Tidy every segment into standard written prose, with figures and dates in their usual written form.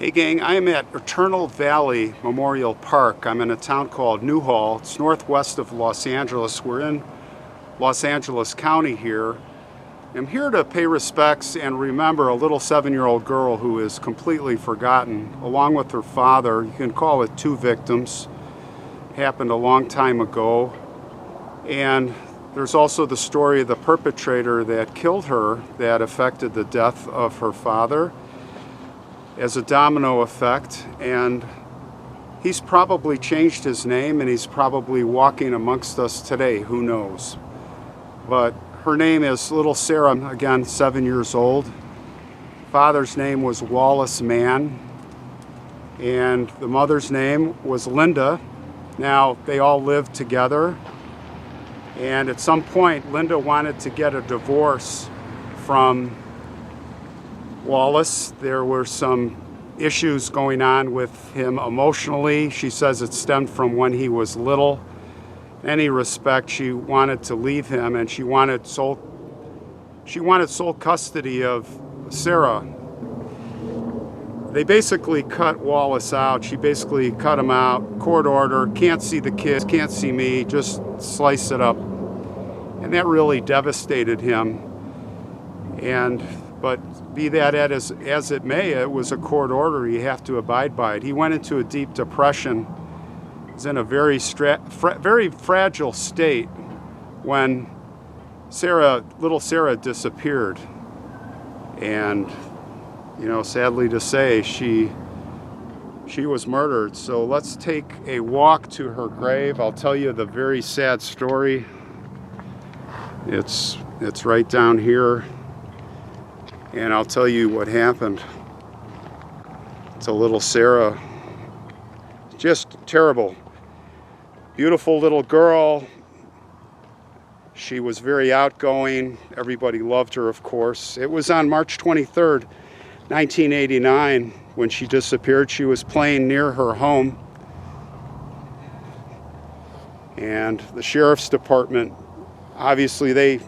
Hey gang, I am at Eternal Valley Memorial Park. I'm in a town called Newhall. It's northwest of Los Angeles. We're in Los Angeles County here. I'm here to pay respects and remember a little 7-year-old girl who is completely forgotten, along with her father. You can call it two victims. It happened a long time ago. And there's also the story of the perpetrator that killed her that affected the death of her father as a domino effect, and he's probably changed his name and he's probably walking amongst us today, who knows. But her name is little Sarah, again 7 years old. Father's name was Wallace Mann, and the mother's name was Linda. Now they all lived together, and at some point Linda wanted to get a divorce from Wallace. There were some issues going on with him emotionally. She says it stemmed from when he was little. In any respect, she wanted to leave him, and she wanted sole custody of Sarah. They basically cut Wallace out. She basically cut him out, court order, can't see the kids, can't see me, just slice it up. And that really devastated him. But be that as it may, it was a court order. You have to abide by it. He went into a deep depression. He was in a very fragile state when little Sarah disappeared. And, you know, sadly to say, she was murdered. So let's take a walk to her grave. I'll tell you the very sad story. It's right down here. And I'll tell you what happened to little Sarah. Just terrible. Beautiful little girl. She was very outgoing. Everybody loved her, of course. It was on March 23rd, 1989, when she disappeared. She was playing near her home. And the sheriff's department, obviously, they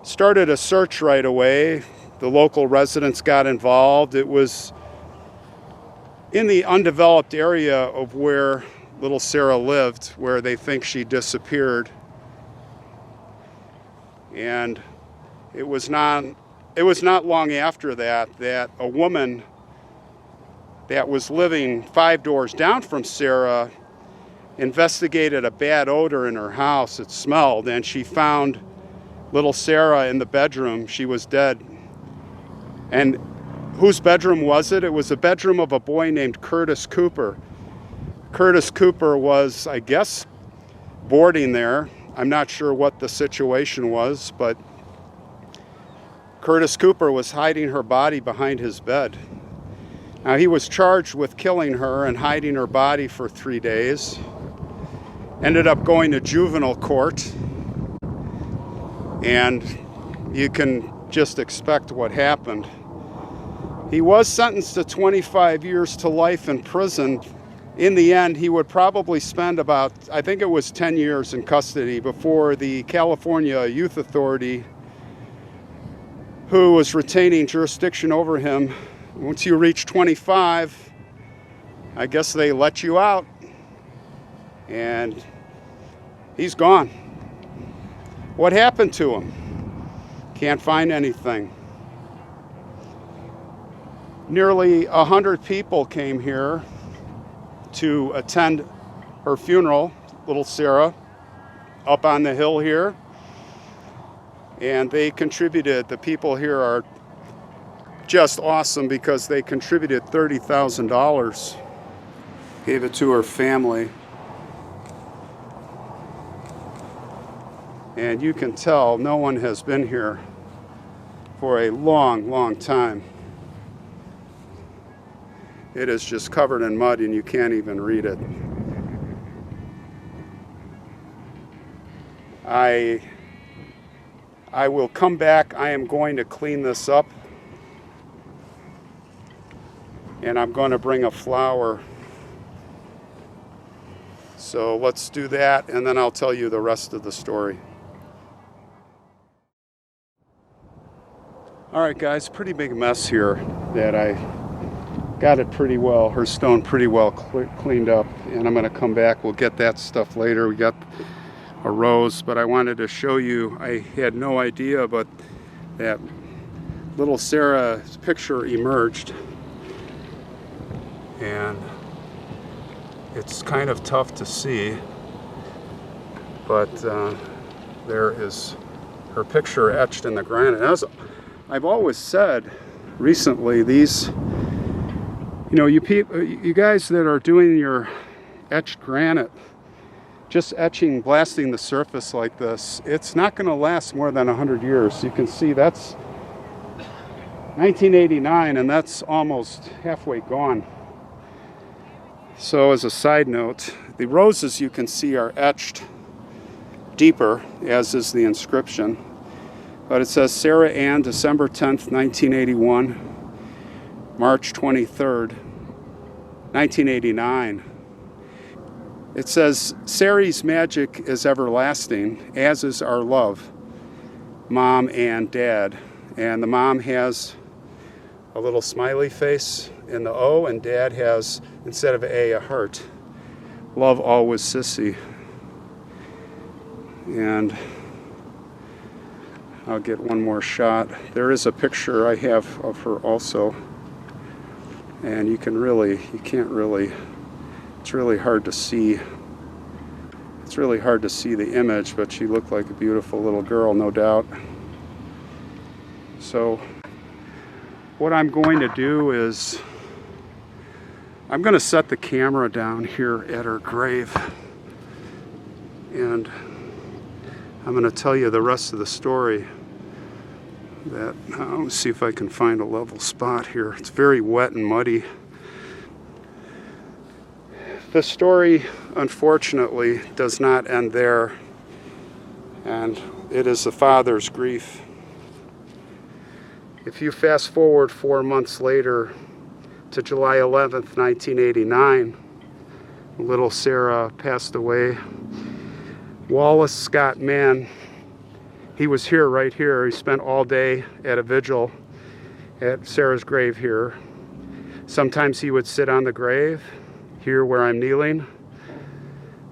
started a search right away. The local residents got involved. It was in the undeveloped area of where little Sarah lived, where they think she disappeared. And it was not long after that a woman that was living 5 doors down from Sarah investigated a bad odor in her house. It smelled, and she found little Sarah in the bedroom. She was dead. And whose bedroom was it? It was the bedroom of a boy named Curtis Cooper. Curtis Cooper was, I guess, boarding there. I'm not sure what the situation was, but Curtis Cooper was hiding her body behind his bed. Now, he was charged with killing her and hiding her body for 3 days. Ended up going to juvenile court. And you can just expect what happened. He was sentenced to 25 years to life in prison. In the end, he would probably spend about, I think it was 10 years in custody before the California Youth Authority, who was retaining jurisdiction over him. Once you reach 25, I guess they let you out. And he's gone. What happened to him? Can't find anything. Nearly 100 people came here to attend her funeral, little Sarah, up on the hill here. And they contributed. The people here are just awesome because they contributed $30,000. Gave it to her family. And you can tell no one has been here for a long, long time. It is just covered in mud and you can't even read it. I will come back. I am going to clean this up. And I'm going to bring a flower. So let's do that, and then I'll tell you the rest of the story. All right, guys, pretty big mess here that I got it pretty well, her stone pretty well cleaned up, and I'm going to come back. We'll get that stuff later. We got a rose, but I wanted to show you, I had no idea, but that little Sarah's picture emerged, and it's kind of tough to see, but there is her picture etched in the granite. As I've always said recently, these, you know, you guys that are doing your etched granite, just etching, blasting the surface like this, it's not going to last more than 100 years. You can see that's 1989, and that's almost halfway gone. So as a side note, the roses you can see are etched deeper, as is the inscription. But it says Sarah Ann, December 10th, 1981, March 23rd, 1989. It says, Sary's magic is everlasting, as is our love, Mom and Dad. And the mom has a little smiley face in the O, and Dad has, instead of a heart. Love always, Sissy. And I'll get one more shot. There is a picture I have of her also. And you can't really, it's really hard to see. It's really hard to see the image, but she looked like a beautiful little girl, no doubt. So what I'm going to do is I'm going to set the camera down here at her grave, and I'm going to tell you the rest of the story. Let me see if I can find a level spot here. It's very wet and muddy. The story, unfortunately, does not end there, and it is the father's grief. If you fast forward 4 months later to July 11th, 1989, little Sarah passed away. Wallace Scott Mann, he was here, right here. He spent all day at a vigil at Sarah's grave here. Sometimes he would sit on the grave, here where I'm kneeling.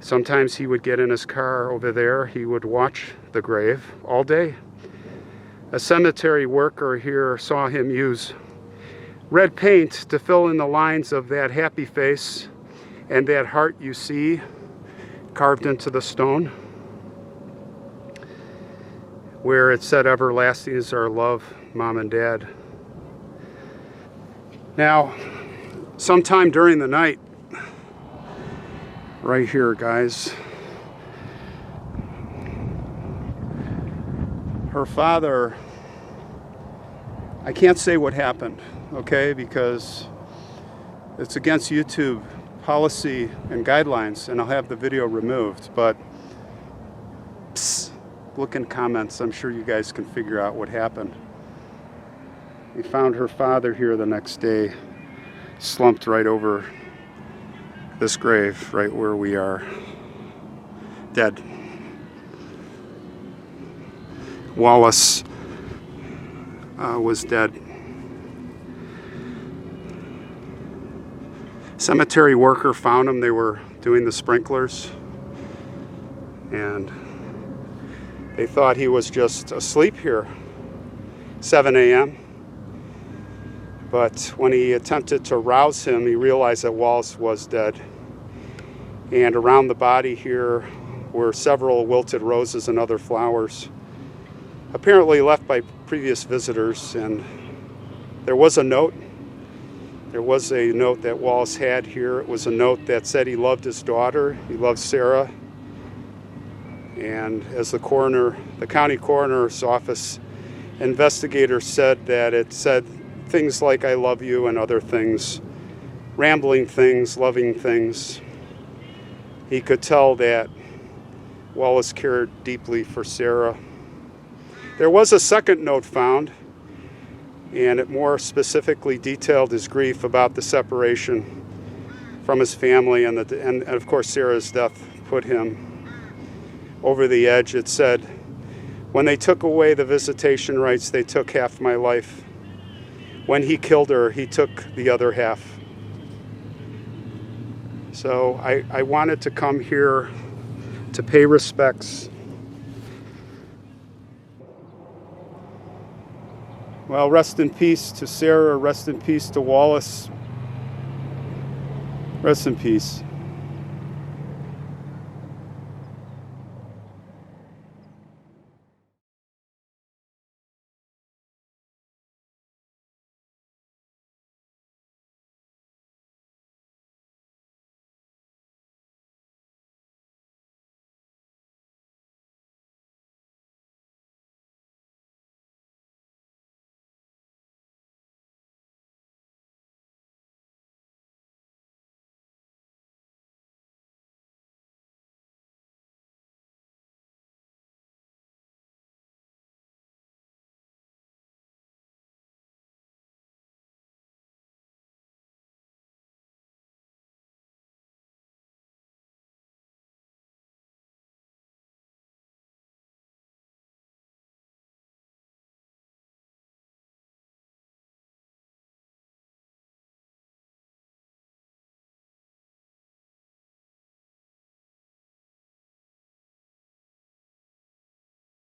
Sometimes he would get in his car over there. He would watch the grave all day. A cemetery worker here saw him use red paint to fill in the lines of that happy face and that heart you see carved into the stone, where it said, everlasting is our love, Mom and Dad. Now, sometime during the night, right here, guys, her father, I can't say what happened, okay, because it's against YouTube policy and guidelines, and I'll have the video removed, but look in comments. I'm sure you guys can figure out what happened. We found her father here the next day, slumped right over this grave, right where we are, dead. Wallace was dead. Cemetery worker found him. They were doing the sprinklers, and they thought he was just asleep here, 7 a.m. But when he attempted to rouse him, he realized that Wallace was dead. And around the body here were several wilted roses and other flowers, apparently left by previous visitors. And there was a note. There was a note that Wallace had here. It was a note that said he loved his daughter. He loved Sarah. And as the county coroner's office investigator said, that it said things like I love you and other things, rambling things, loving things. He could tell that Wallace cared deeply for Sarah. There was a second note found, and it more specifically detailed his grief about the separation from his family, and of course Sarah's death put him over the edge. It said, when they took away the visitation rights, they took half my life. when he killed her, he took the other half. So I wanted to come here to pay respects. Well, rest in peace to Sarah, rest in peace to Wallace. Rest in peace.